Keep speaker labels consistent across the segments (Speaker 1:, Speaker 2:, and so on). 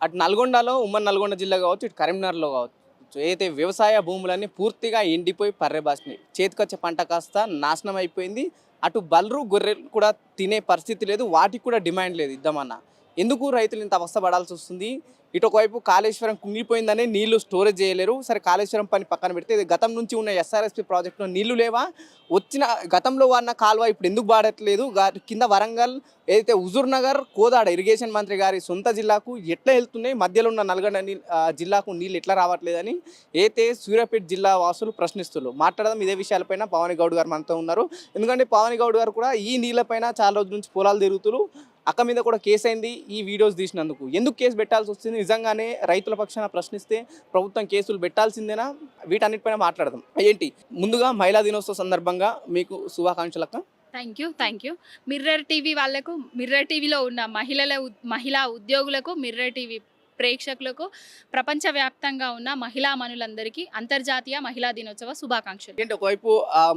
Speaker 1: అటు నల్గొండలో ఉమ్మడి నల్గొండ జిల్లా కావచ్చు, ఇటు కరీంనగర్లో కావచ్చు, ఏదైతే వ్యవసాయ భూములన్నీ పూర్తిగా ఎండిపోయి పర్రెబాసినాయి. చేతికొచ్చే పంట కాస్త నాశనం అయిపోయింది. అటు బర్రెలు గొర్రెలు కూడా తినే పరిస్థితి లేదు, వాటికి కూడా డిమాండ్ లేదు ఇద్దామన్నా. ఎందుకు రైతులు ఇంత అవస్థపడాల్సి వస్తుంది? ఇటు ఒకవైపు కాళేశ్వరం కుంగిపోయిందనే నీళ్లు స్టోరేజ్ చేయలేరు. సరే కాళేశ్వరం పని పక్కన పెడితే ఇది గతం నుంచి ఉన్న ఎస్ఆర్ఎస్పి ప్రాజెక్టులో నీళ్లు లేవా? వచ్చిన గతంలో వాడిన కాలువ ఇప్పుడు ఎందుకు వాడట్లేదు? కింద వరంగల్ ఏదైతే హుజూర్ నగర్ కోదాడ ఇరిగేషన్ మంత్రి గారి సొంత జిల్లాకు ఎట్లా వెళ్తున్నాయి, మధ్యలో ఉన్న నల్గొండ జిల్లాకు నీళ్ళు ఎట్లా రావట్లేదని అయితే సూర్యాపేట జిల్లా వాసులు ప్రశ్నిస్తున్నారు. మాట్లాడదాం ఇదే విషయాలపైన. పవన్ గౌడ్ గారు మనతో ఉన్నారు. ఎందుకంటే పవన్ గౌడ్ గారు కూడా ఈ నీళ్ళపైన చాలా రోజుల నుంచి పొలాలు తిరుగుతున్నారు. అక్క మీద కూడా కేసు అయింది ఈ వీడియోస్ తీసినందుకు. ఎందుకు కేసు పెట్టాల్సి వస్తుంది? నిజంగానే రైతుల పక్షాన ప్రశ్నిస్తే ప్రభుత్వం కేసులు పెట్టాల్సిందేనా? వీటన్నిటిపైన మాట్లాడదాం. ఏంటి ముందుగా మహిళా దినోత్సవ సందర్భంగా మీకు శుభాకాంక్షలు అక్క.
Speaker 2: Thank you. మిర్రర్ టీవీ వాళ్ళకు, మిర్రర్ టీవీలో ఉన్న మహిళా ఉద్యోగులకు, మిర్రర్ టీవీ ప్రేక్షకులకు, ప్రపంచవ్యాప్తంగా ఉన్న మహిళా మనులందరికీ అంతర్జాతీయ మహిళా దినోత్సవ శుభాకాంక్షలు.
Speaker 1: ఏంటి ఒకవైపు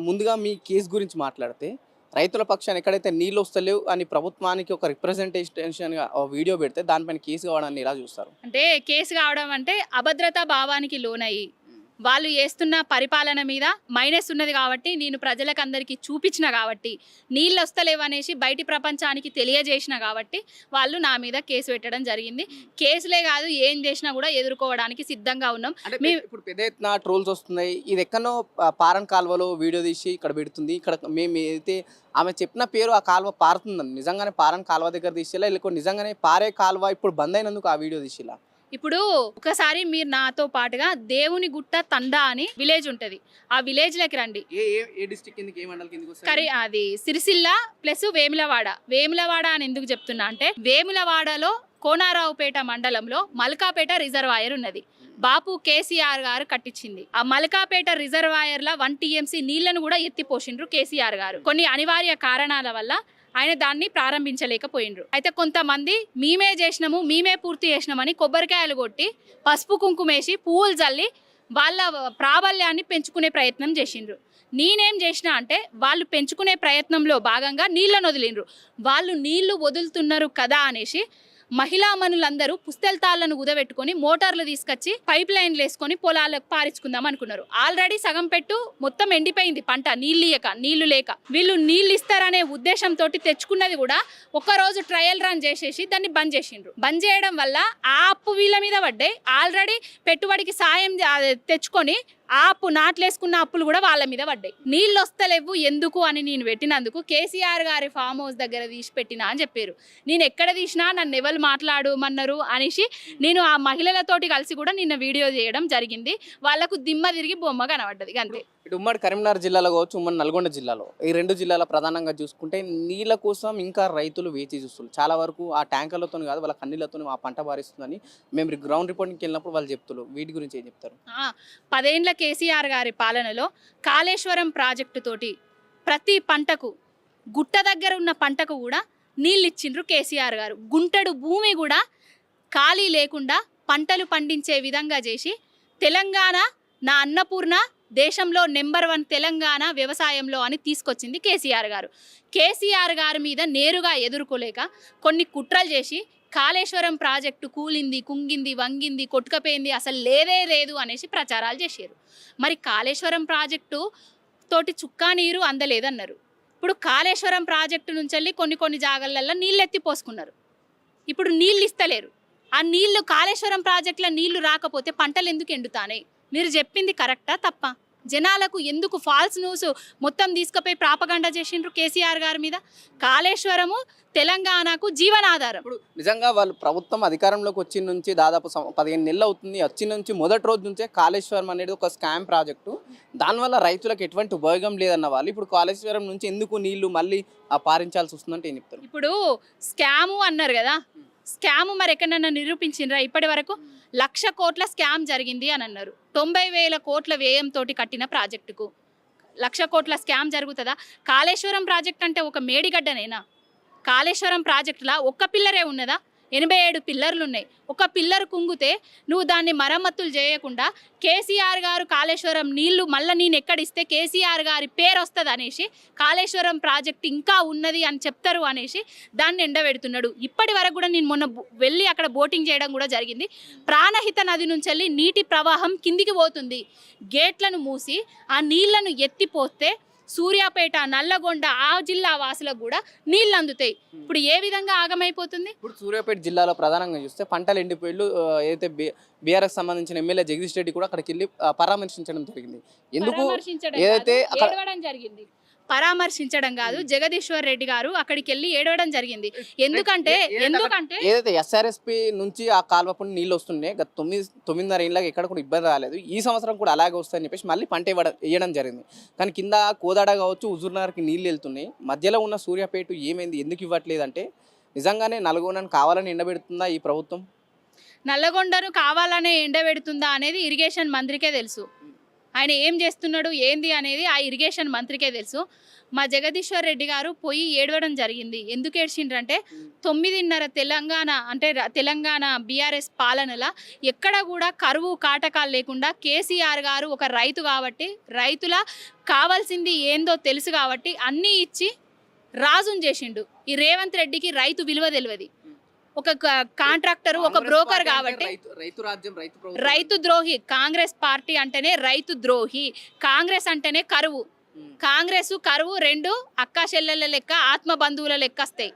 Speaker 1: ముందుగా మీ కేసు గురించి మాట్లాడితే, రైతుల పక్షాన్ని ఎక్కడైతే నీళ్ళు వస్తలేవు అని ప్రభుత్వానికి ఒక రిప్రజెంటేషన్గా వీడియో పెడితే దానిపైన కేసు కావడాన్ని ఎలా చూస్తారు?
Speaker 2: అంటే కేసు కావడం అంటే అభద్రతా భావానికి లోనయ్యి వాళ్ళు చేస్తున్న పరిపాలన మీద మైనస్ ఉన్నది కాబట్టి, నేను ప్రజలకు అందరికీ చూపించిన కాబట్టి, నీళ్ళు వస్తలేవు అనేసి బయటి ప్రపంచానికి తెలియజేసిన కాబట్టి వాళ్ళు నా మీద కేసు పెట్టడం జరిగింది. కేసులే కాదు, ఏం చేసినా కూడా ఎదుర్కోవడానికి సిద్ధంగా ఉన్నాం.
Speaker 1: ఇప్పుడు పెద్ద ఎత్తున ట్రోల్స్ వస్తున్నాయి. ఇది ఎక్కడో పారన్ కాలువలో వీడియో తీసి ఇక్కడ పెడుతుంది. ఇక్కడ మేము ఏదైతే ఆమె చెప్పిన పేరు ఆ కాలువ పారుతుందని నిజంగానే పారన్ కాలువ దగ్గర తీసేలా, లేకపోతే నిజంగానే పారే కాలువ ఇప్పుడు బంద్ అయినందుకు ఆ వీడియో తీసేలా?
Speaker 2: ఇప్పుడు ఒకసారి మీరు నాతో పాటుగా దేవుని గుట్ట తండా అని విలేజ్ ఉంటది, ఆ విలేజ్ లకి రండి.
Speaker 1: ఏ డిస్ట్రిక్ట్ కిందకి, ఏ మండలం కిందకి వస్తుంది?
Speaker 2: అది సిరిసిల్ల ప్లస్ వేములవాడ అని ఎందుకు చెప్తున్నా అంటే, వేములవాడలో కోనారావుపేట మండలంలో మల్కాపేట రిజర్వాయర్ ఉన్నది. బాపు కేసీఆర్ గారు కట్టించింది. ఆ మల్కాపేట రిజర్వాయర్ల 1 TMC నీళ్లను కూడా ఎత్తిపోసిండ్రు కేసీఆర్ గారు. కొన్ని అనివార్య కారణాల వల్ల ఆయన దాన్ని ప్రారంభించలేకపోయిండ్రు. అయితే కొంతమంది మేమే చేసినాము, మేమే పూర్తి చేసినామని కొబ్బరికాయలు కొట్టి, పసుపు కుంకుమేసి, పువ్వులు జల్లి వాళ్ళ ప్రాబల్యాన్ని పెంచుకునే ప్రయత్నం చేసిండ్రు. నేనేం చేసిన అంటే, వాళ్ళు పెంచుకునే ప్రయత్నంలో భాగంగా నీళ్ళను వదిలిండ్రు. వాళ్ళు నీళ్లు వదులుతున్నారు కదా అనేసి మహిళా మనులందరూ పుస్తెల్తాళ్లను ఉదబెట్టుకొని మోటార్లు తీసుకొచ్చి పైప్ లైన్లు వేసుకొని పొలాలకు పారించుకుందాం అనుకున్నారు. ఆల్రెడీ సగం పెట్టు మొత్తం ఎండిపోయింది పంట, నీళ్లు లేక. వీళ్ళు నీళ్ళు ఇస్తారనే ఉద్దేశంతో తెచ్చుకున్నది కూడా ఒక్కరోజు ట్రయల్ రన్ చేసేసి దాన్ని బంద్ చేసిండ్రు. బంద్ చేయడం వల్ల ఆ అప్పు వీళ్ళ మీద పడ్డాయి. ఆల్రెడీ పెట్టుబడికి సాయం తెచ్చుకొని ఆ అప్పు నాట్లేసుకున్న అప్పులు కూడా వాళ్ళ మీద పడ్డాయి. నీళ్ళు వస్తలేవు ఎందుకు అని నేను పెట్టినందుకు కేసీఆర్ గారి ఫామ్ హౌస్ దగ్గర తీసి పెట్టినా అని చెప్పారు. నేను ఎక్కడ తీసినా నన్ను ఎవరు మాట్లాడమన్నారు అనేసి నేను ఆ మహిళలతోటి కలిసి కూడా నిన్న వీడియో చేయడం జరిగింది. వాళ్ళకు దిమ్మ తిరిగి బొమ్మ కనబడ్డది అంతే.
Speaker 1: ఇటు ఉమ్మడి కరీంనగర్ జిల్లాలో కావచ్చు, ఉమ్మడి నల్గొండ జిల్లాలో, ఈ 2 జిల్లాల ప్రధానంగా చూసుకుంటే నీళ్ళ కోసం ఇంకా రైతులు వేచి చూస్తున్నారు. చాలా వరకు ఆ ట్యాంకర్లతో కాదు, వాళ్ళ కన్నీళ్లతో ఆ పంట బారిస్తుందని మేము గ్రౌండ్ రిపోర్టింగ్కి వెళ్ళినప్పుడు వాళ్ళు చెప్తున్నారు. వీటి గురించి ఏం చెప్తారు?
Speaker 2: 10 ఏళ్ల కేసీఆర్ గారి పాలనలో కాళేశ్వరం ప్రాజెక్టు తోటి ప్రతి పంటకు, గుట్ట దగ్గర ఉన్న పంటకు కూడా నీళ్ళు ఇచ్చిండ్రు కేసీఆర్ గారు. గుంటడు భూమి కూడా ఖాళీ లేకుండా పంటలు పండించే విధంగా చేసి, తెలంగాణ నా అన్నపూర్ణ, దేశంలో నెంబర్ 1 తెలంగాణ వ్యవసాయంలో అని తీసుకొచ్చింది కేసీఆర్ గారు. కేసీఆర్ గారి మీద నేరుగా ఎదుర్కోలేక కొన్ని కుట్రలు చేసి కాళేశ్వరం ప్రాజెక్టు కూలింది, కుంగింది, వంగింది, కొట్టుకపోయింది, అసలు లేదు అనేసి ప్రచారాలు చేశారు. మరి కాళేశ్వరం ప్రాజెక్టు తోటి చుక్కా నీరు అందలేదన్నారు. ఇప్పుడు కాళేశ్వరం ప్రాజెక్టు నుంచి వెళ్ళి కొన్ని జాగాలలో నీళ్ళు ఎత్తిపోసుకున్నారు. ఇప్పుడు నీళ్ళు ఇస్తలేరు. ఆ నీళ్లు కాళేశ్వరం ప్రాజెక్టులో నీళ్లు రాకపోతే పంటలు ఎందుకు ఎండుతాయి? మీరు చెప్పింది కరెక్టా తప్ప? జనాలకు ఎందుకు ఫాల్స్ న్యూస్ మొత్తం తీసుకుపోయి ప్రాపగండా చేసిండ్రు కేసీఆర్ గారి మీద? కాళేశ్వరము తెలంగాణకు జీవనాధారం.
Speaker 1: ఇప్పుడు నిజంగా వాళ్ళు ప్రభుత్వం అధికారంలోకి వచ్చిన నుంచి దాదాపు 15 నెలలు అవుతుంది. వచ్చిన నుంచి మొదటి రోజు నుంచే కాళేశ్వరం అనేది ఒక స్కామ్ ప్రాజెక్టు. దానివల్ల రైతులకు ఎటువంటి ఉపయోగం లేదన్న వాళ్ళు ఇప్పుడు కాళేశ్వరం నుంచి ఎందుకు నీళ్లు మళ్ళీ పారించాల్సి వస్తుందంటే ఏం చెప్తారు?
Speaker 2: ఇప్పుడు స్కాము అన్నారు కదా, స్కాము మరి ఎక్కడన్నా నిరూపించిండ్రా? ఇప్పటి వరకు 1,00,000 కోట్ల స్కామ్ జరిగింది అని అన్నారు. 90,000 కోట్ల వ్యయంతో కట్టిన ప్రాజెక్టుకు 1,00,000 కోట్ల స్కామ్ జరుగుతుందా? కాళేశ్వరం ప్రాజెక్ట్ అంటే ఒక మేడిగడ్డనేనా? కాళేశ్వరం ప్రాజెక్టులా ఒక్క పిల్లరే ఉన్నదా? 87 పిల్లర్లు ఉన్నాయి. ఒక పిల్లర్ కుంగితే నువ్వు దాన్ని మరమ్మతులు చేయకుండా కేసీఆర్ గారు కాళేశ్వరం నీళ్లు మళ్ళీ నేను ఎక్కడిస్తే కేసీఆర్ గారి పేరు వస్తుంది అనేసి కాళేశ్వరం ప్రాజెక్ట్ ఇంకా ఉన్నది అని చెప్తారు అనేసి దాన్ని ఎండబెడుతున్నాడు. ఇప్పటి వరకు కూడా నేను మొన్న వెళ్ళి అక్కడ బోటింగ్ చేయడం కూడా జరిగింది. ప్రాణహిత నది నుంచి వెళ్ళి నీటి ప్రవాహం కిందికి పోతుంది. గేట్లను మూసి ఆ నీళ్లను ఎత్తిపోస్తే సూర్యాపేట, నల్లగొండ ఆ జిల్లా వాసులకు కూడా నీళ్ళు అందుతాయి. ఇప్పుడు ఏ విధంగా ఆగమైపోతుంది?
Speaker 1: ఇప్పుడు సూర్యాపేట జిల్లాలో ప్రధానంగా చూస్తే పంటలు ఎండిపోయిళ్ళు ఏదైతే బీఆర్ఎస్ సంబంధించిన ఎమ్మెల్యే జగదీష్ రెడ్డి కూడా అక్కడికి వెళ్ళి పరామర్శించడం జరిగింది. ఎందుకు ఏదైతే
Speaker 2: ఏడవడం జరిగింది, పరామర్శించడం కాదు, జగదీశ్వర్ రెడ్డి గారు అక్కడికి వెళ్ళి ఏడవడం జరిగింది. ఎందుకంటే
Speaker 1: ఏదైతే ఎస్ఆర్ఎస్పి నుంచి ఆ కాల్వపడి నీళ్ళు వస్తున్నాయి గత 9.5 ఏళ్ళకి ఎక్కడ కూడా ఇబ్బంది రాలేదు. ఈ సంవత్సరం కూడా అలాగే వస్తాయని చెప్పేసి మళ్ళీ పంట వేయడం జరిగింది. కానీ కింద కోదాడ కావచ్చు, హుజూర్నగర్కి నీళ్ళు వెళ్తున్నాయి. మధ్యలో ఉన్న సూర్యాపేట ఏమైంది, ఎందుకు ఇవ్వట్లేదు అంటే నిజంగానే నల్గొండను కావాలని ఎండబెడుతుందా ఈ ప్రభుత్వం?
Speaker 2: నల్లగొండను కావాలనే ఎండబెడుతుందా అనేది ఇరిగేషన్ మంత్రికే తెలుసు. ఆయన ఏం చేస్తున్నాడు ఏంది అనేది ఆ ఇరిగేషన్ మంత్రికే తెలుసు. మా జగదీశ్వర్ రెడ్డి గారు పోయి ఏడవడం జరిగింది. ఎందుకు ఏడ్చిండ్రంటే 9.5 తెలంగాణ బీఆర్ఎస్ పాలనలో ఎక్కడ కూడా కరువు కాటకాలు లేకుండా కేసీఆర్ గారు ఒక రైతు కాబట్టి రైతుల కావాల్సింది ఏందో తెలుసు కాబట్టి అన్నీ ఇచ్చి రాజుని చేసిండు. ఈ రేవంత్ రెడ్డికి రైతు విలువ తెలియదు. ఒక కాంట్రాక్టర్, ఒక బ్రోకర్ కాబట్టి రైతు ద్రోహి. కాంగ్రెస్ పార్టీ అంటేనే రైతు ద్రోహి. కాంగ్రెస్ అంటేనే కరువు. కాంగ్రెస్ కరువు రెండు అక్కా చెల్లెల లెక్క, ఆత్మ బంధువుల లెక్క వస్తాయి.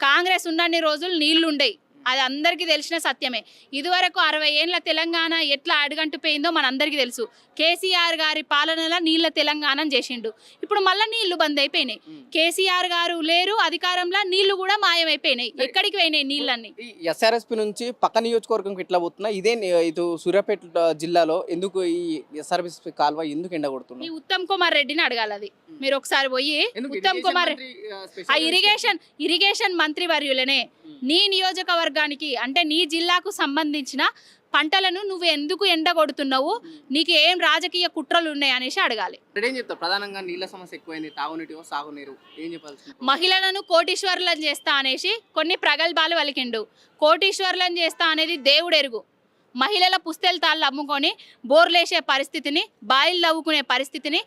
Speaker 2: కాంగ్రెస్ ఉన్నన్ని రోజులు నీళ్లుండయి, అది అందరికీ తెలిసిన సత్యమే. ఇదివరకు 60 ఏళ్ళ తెలంగాణ ఎట్లా అడుగంటిపోయిందో మనందరికీ తెలుసు. కేసీఆర్ గారి పాలనలో నీళ్ళ తెలంగాణ చేసిండు. ఇప్పుడు మళ్ళీ నీళ్లు బంద్ అయిపోయినాయి. కేసీఆర్ గారు లేరు అధికారంలో, నీళ్లు కూడా మాయమైపోయినాయి. ఎక్కడికి పోయినాయి నీళ్ళన్నీ?
Speaker 1: ఎస్ఆర్ఎస్పి నుంచి పక్క నియోజకవర్గంకి ఇట్లా పోతున్నా, ఇదే ఇటు సూర్యాపేట జిల్లాలో ఎందుకు ఈ ఎస్ఆర్ఎస్పి కాల్వ ఎందుకు ఎండగొడుతున్నా?
Speaker 2: ఈ ఉత్తమ్ కుమార్ రెడ్డిని అడగాలి. అది మీరు ఒకసారి పోయి ఉత్తమ్ కుమార్ ఆ ఇరిగేషన్ మంత్రి వర్యులనే నీ నియోజకవర్గానికి అంటే నీ జిల్లాకు సంబంధించిన పంటలను నువ్వు ఎందుకు ఎండగొడుతున్నావు, నీకు ఏం రాజకీయ కుట్రలు ఉన్నాయి అనేసి అడగాలి.
Speaker 1: ఏం చెప్తారు? ప్రధానంగా నీళ్ళ సమస్య ఎక్కువైంది, తాగునీటి సాగునీరు, ఏం చెప్పాల్సి?
Speaker 2: మహిళలను కోటీశ్వరులను చేస్తా అనేసి కొన్ని ప్రగల్భాలు పలికిండు. కోటీశ్వరులను చేస్తా అనేది దేవుడు ఎరుగు. మహిళల పుస్తెల తాళ్ళు అమ్ముకొని బోర్లేసే పరిస్థితిని, బాయిలు తవ్వుకునే పరిస్థితిని,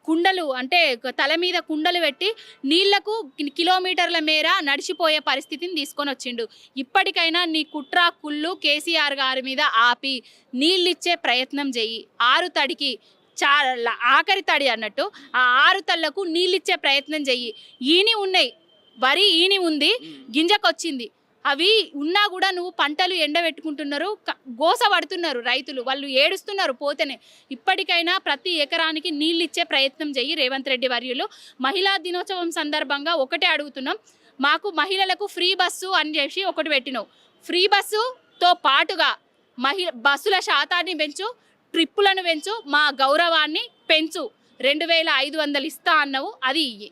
Speaker 2: కుండలు అంటే తల మీద కుండలు పెట్టి నీళ్లకు కిలోమీటర్ల మేర నడిచిపోయే పరిస్థితిని తీసుకొని వచ్చిండు. ఇప్పటికైనా నీ కుట్ర కుళ్ళు కేసీఆర్ గారి మీద ఆపి నీళ్ళిచ్చే ప్రయత్నం చెయ్యి. 6 తడికి ఆఖరి తడి అన్నట్టు ఆ 6 తళ్లకు నీళ్ళిచ్చే ప్రయత్నం చెయ్యి. ఈని ఉన్నాయి, వరి ఈని ఉంది, గింజకొచ్చింది. అవి ఉన్నా కూడా నువ్వు పంటలు ఎండబెట్టుకుంటున్నారు, గోస పడుతున్నారు రైతులు, వాళ్ళు ఏడుస్తున్నారు పోతేనే. ఇప్పటికైనా ప్రతి ఎకరానికి నీళ్ళు ఇచ్చే ప్రయత్నం చెయ్యి రేవంత్ రెడ్డి వర్యులు. మహిళా దినోత్సవం సందర్భంగా ఒకటే అడుగుతున్నాం, మాకు మహిళలకు ఫ్రీ బస్సు అని చెప్పి ఒకటి పెట్టినావు. ఫ్రీ బస్సుతో పాటుగా బస్సుల శాతాన్ని పెంచు, ట్రిప్పులను పెంచు, మా గౌరవాన్ని పెంచు. 2500 ఇస్తా అన్నావు, అది ఇయ్యి.